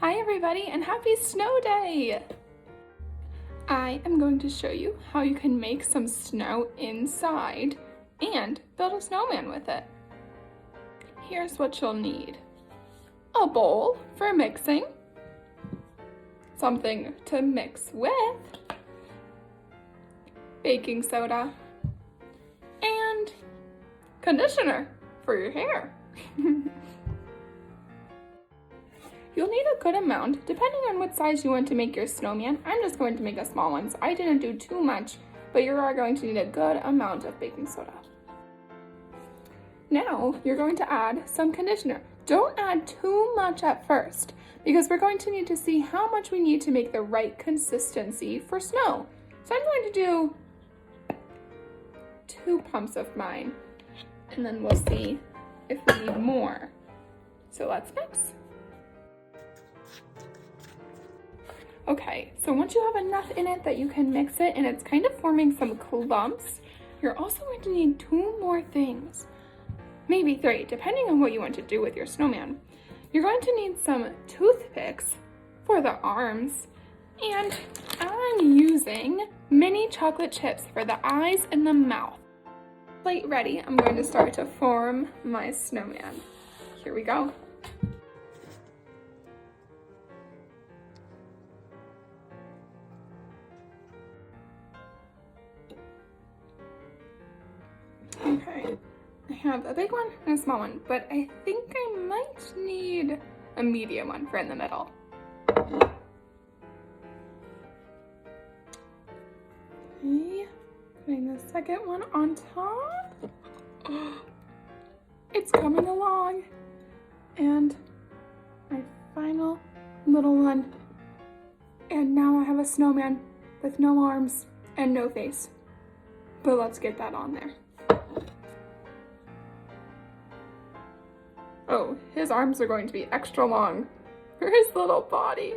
Hi everybody and happy snow day! I am going to show you how you can make some snow inside and build a snowman with it. Here's what you'll need. A bowl for mixing, something to mix with, baking soda, and conditioner for your hair. You'll need a good amount, depending on what size you want to make your snowman. I'm just going to make a small one, so I didn't do too much, but you are going to need a good amount of baking soda. Now, you're going to add some conditioner. Don't add too much at first, because we're going to need to see how much we need to make the right consistency for snow. So I'm going to do 2 pumps of mine, and then we'll see if we need more. So let's mix. Okay, so once you have enough in it that you can mix it and it's kind of forming some clumps, you're also going to need 2 more things. Maybe 3, depending on what you want to do with your snowman. You're going to need some toothpicks for the arms, and I'm using mini chocolate chips for the eyes and the mouth. Plate ready, I'm going to start to form my snowman. Here we go. Okay, I have a big one and a small one, but I think I might need a medium one for in the middle. Okay, putting the second one on top. It's coming along. And my final little one. And now I have a snowman with no arms and no face. But let's get that on there. Oh, his arms are going to be extra long for his little body.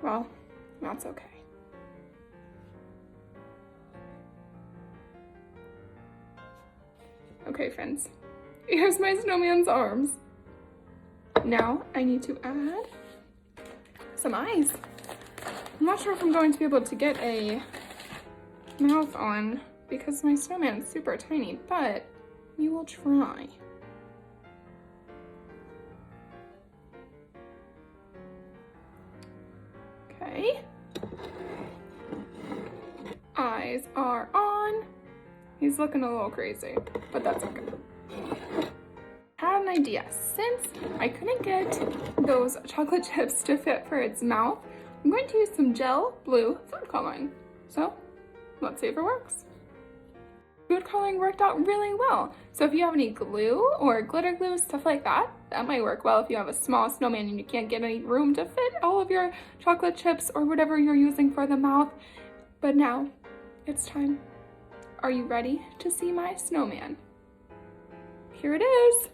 Well, that's okay. Okay, friends, here's my snowman's arms. Now I need to add some eyes. I'm not sure if I'm going to be able to get a mouth on because my snowman is super tiny, but we will try. Okay. Eyes are on. He's looking a little crazy, but that's okay. I had an idea. Since I couldn't get those chocolate chips to fit for its mouth, I'm going to use some gel blue food coloring. So let's see if it works. Food coloring worked out really well. So if you have any glue or glitter glue, stuff like that, that might work well if you have a small snowman and you can't get any room to fit all of your chocolate chips or whatever you're using for the mouth. But now it's time. Are you ready to see my snowman? Here it is.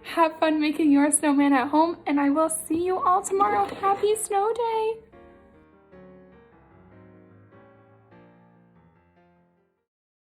Have fun making your snowman at home, and I will see you all tomorrow. Happy snow day!